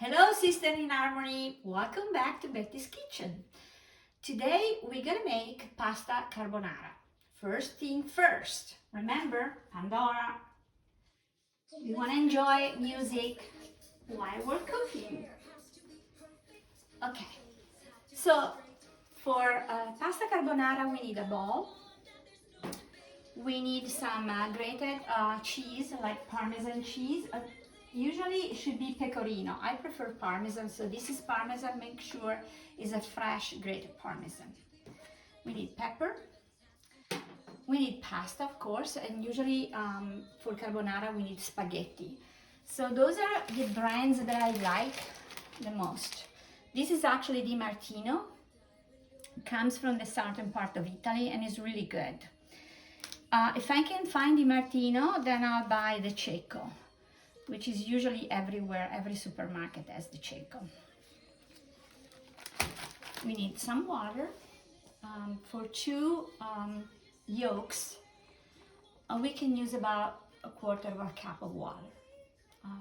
Hello, Sister in Harmony. Welcome back to Betty's Kitchen. Today we're gonna make pasta carbonara. First thing first, remember, Pandora, we wanna enjoy music while we're cooking. Okay, so for pasta carbonara we need a bowl. We need some grated cheese, like Parmesan cheese. Usually it should be pecorino. I prefer Parmesan, so this is Parmesan. Make sure it's a fresh grated Parmesan. We need pepper. We need pasta, of course, and usually for carbonara we need spaghetti. So those are the brands that I like the most. This is actually Di Martino. It comes from the southern part of Italy and is really good. If I can find Di Martino, then I'll buy the Cecco, which is usually everywhere. Every supermarket has the Cecco. We need some water. For two yolks, we can use about a quarter of a cup of water,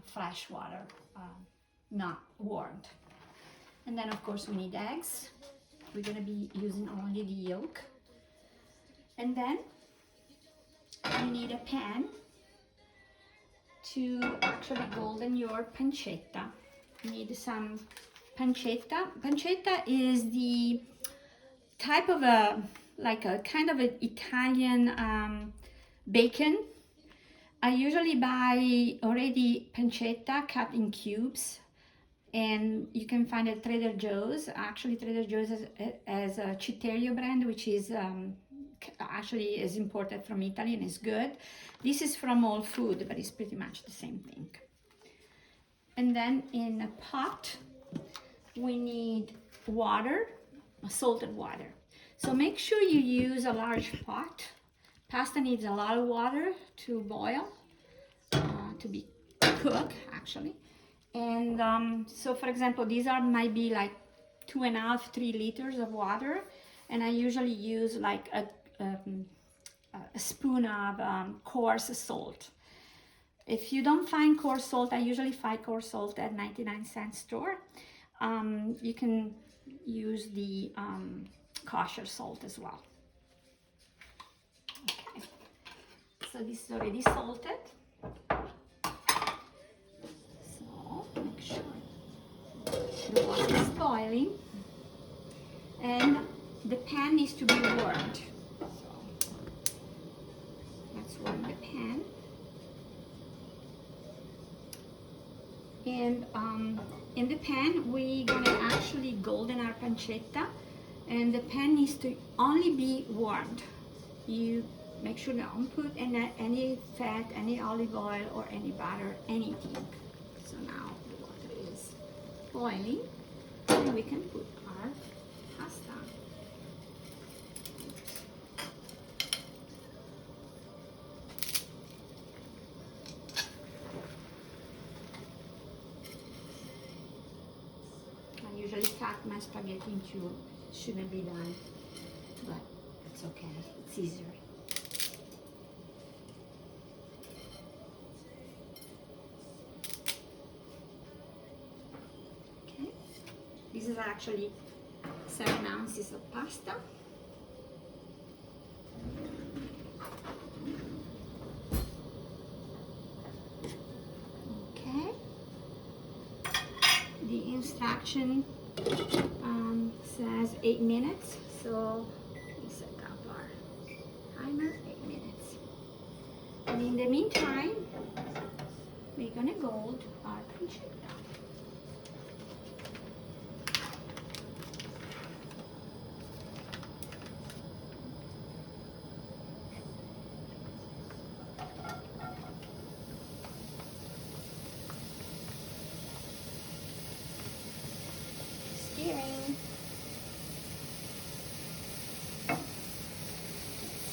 fresh water, not warmed. And then of course we need eggs. We're gonna be using only the yolk. And then we need a pan to actually golden your pancetta. You need some pancetta. Pancetta is the type of a kind of an Italian bacon. I usually buy already pancetta cut in cubes, and you can find it at Trader Joe's. Actually, Trader Joe's has a Citerio brand, which is actually is imported from Italy and is good. This is from Whole Food, but it's pretty much the same thing. And then in a pot, we need water, salted water. So make sure you use a large pot. Pasta needs a lot of water to boil, to be cooked actually. And so for example, these might be like 2.5, 3 liters of water. And I usually use like a spoon of coarse salt. If you don't find coarse salt, I usually find coarse salt at 99-cent store. You can use the kosher salt as well. Okay, so this is already salted. So make sure the water is boiling and the pan needs to be warmed. So let's warm the pan. And in the pan, we're gonna actually golden our pancetta, and the pan needs to only be warmed. You make sure you don't put any fat, any olive oil, or any butter, anything. So now the water is boiling, and we can put our pasta. I usually cut my spaghetti into, shouldn't be done, but it's okay, it's easier. Okay, this is actually 7 ounces of pasta. Okay, the instruction says 8 minutes, so we set up our timer, 8 minutes. And in the meantime, we're gonna gold our pancetta. Stirring.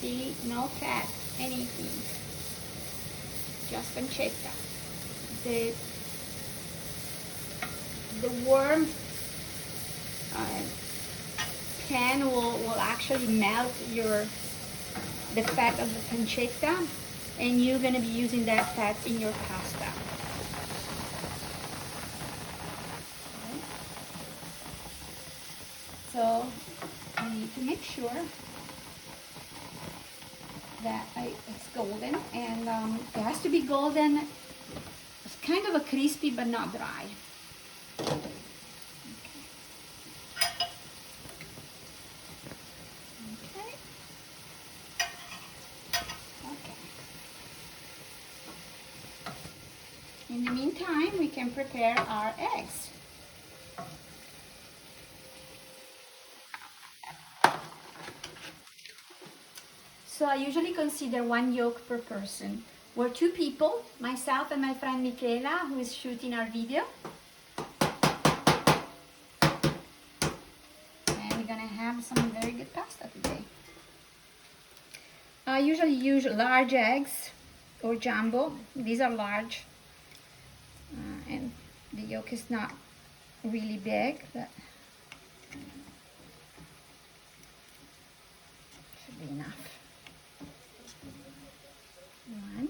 See, no fat, anything, just pancetta. The warm pan will actually melt the fat of the pancetta, and you're gonna be using that fat in your pasta. So I need to make sure that it's golden, and it has to be golden. It's kind of a crispy but not dry. In the meantime, we can prepare our eggs. So I usually consider 1 yolk per person. We're 2 people, myself and my friend Michela, who is shooting our video. And we're gonna have some very good pasta today. I usually use large eggs or jumbo. These are large. And the yolk is not really big, but should be enough. 1.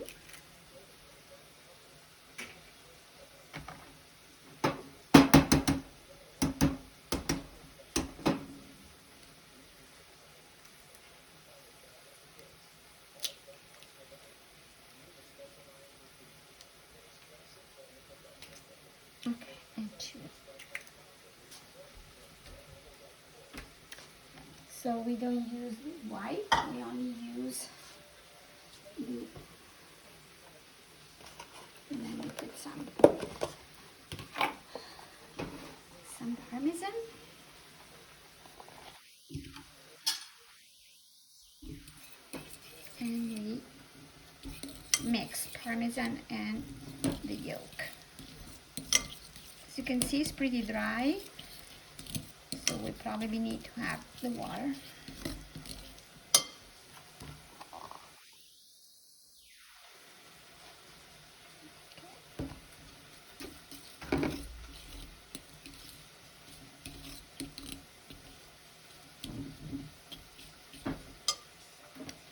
Okay, and 2. So we don't use white, we only use the, and then we put some Parmesan. And we mix Parmesan and the yolk. As you can see, it's pretty dry, so we probably need to have the water.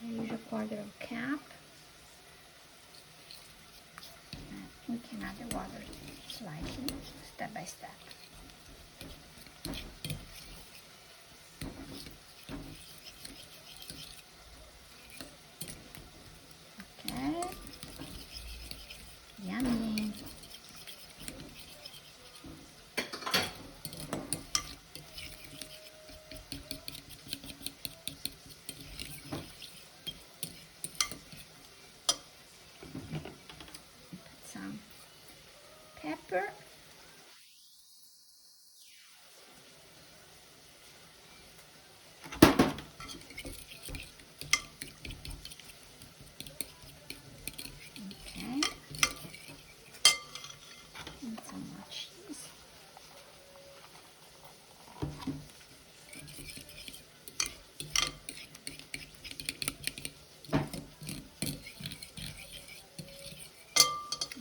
I use a 1/4 cup. We can add the water slightly, step by step. Okay. Yummy. Put some pepper. Okay. And some more cheese.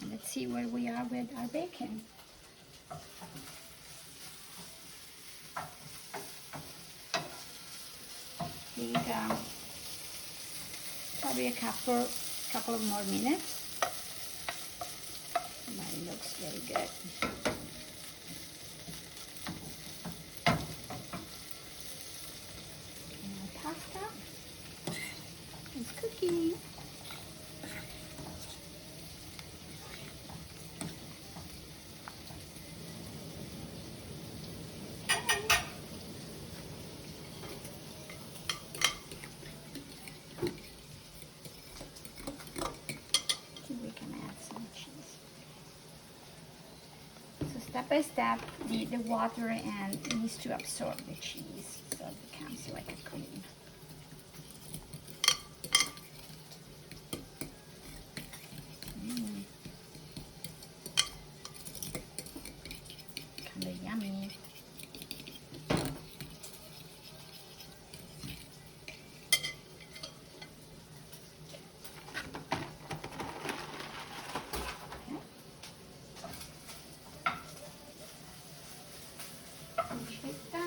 And let's see where we are with our bacon. Need probably a couple of more minutes. But it looks very good. And the pasta is cooking. We can add some cheese. So step by step, the water and needs to absorb the cheese, so it becomes like a cream. Kind of yummy.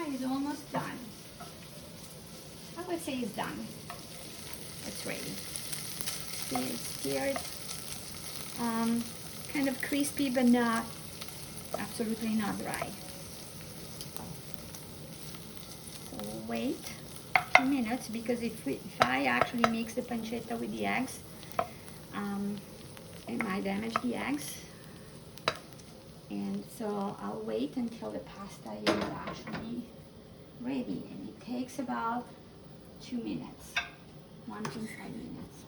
Is almost done. I would say it's done. It's ready. It's seared, kind of crispy, but not absolutely not dry. we'll wait 2 minutes, because if I actually mix the pancetta with the eggs, it might damage the eggs. And so I'll wait until the pasta is actually ready, and it takes about 2 minutes, 1.5 minutes.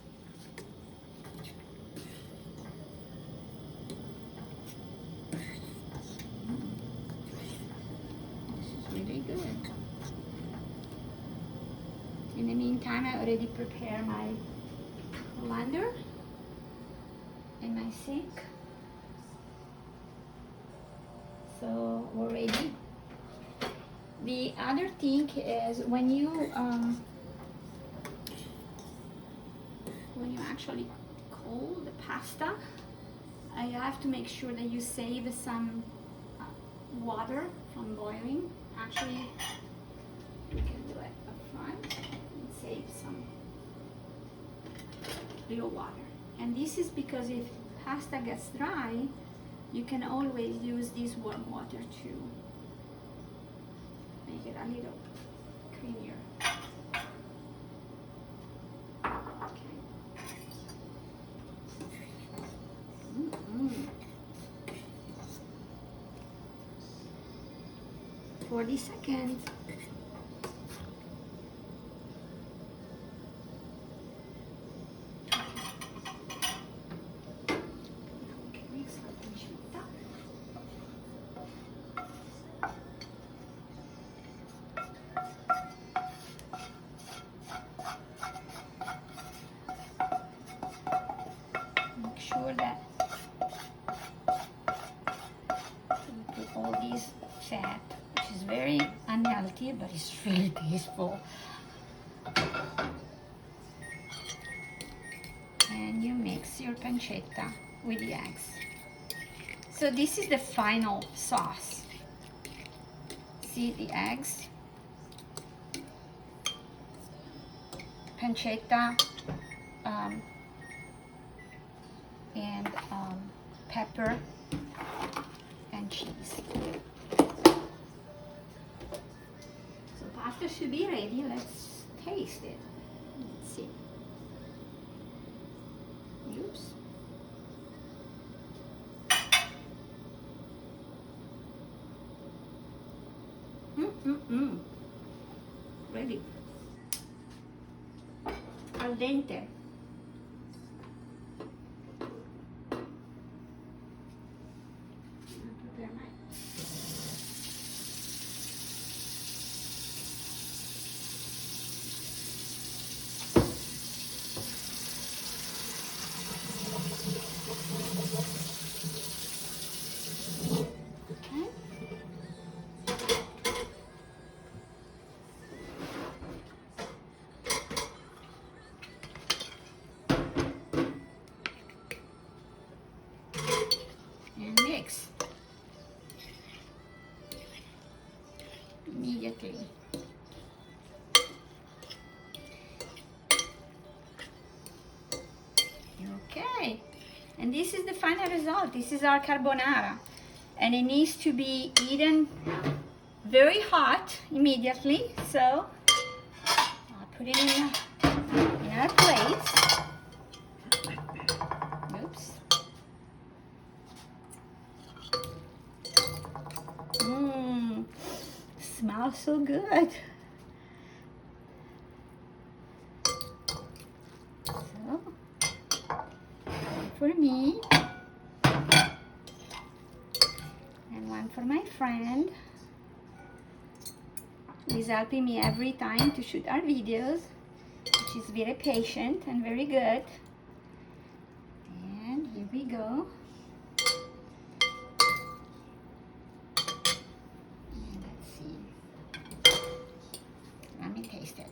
This is really good. In the meantime, I already prepared my blender and my sink. So we're ready. The other thing is when you actually cool the pasta, you have to make sure that you save some water from boiling. Actually, you can do it up front and save some little water. And this is because if pasta gets dry, you can always use this warm water to make it a little creamier. Okay. 40 seconds. Sure that you put all this fat, which is very unhealthy, but it's really tasteful. And you mix your pancetta with the eggs. So this is the final sauce. See the eggs, pancetta, and pepper and cheese. So pasta should be ready. Let's taste it. Let's see. Oops. Ready. Al dente. Mix immediately. Okay, and this is the final result. This is our carbonara, and it needs to be eaten very hot immediately. So I'll put it in our plates. Oops. Smells so good. So, one for me and one for my friend who is helping me every time to shoot our videos, which is very patient and very good. And here we go. Taste it.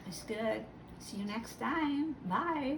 It's good. See you next time. Bye.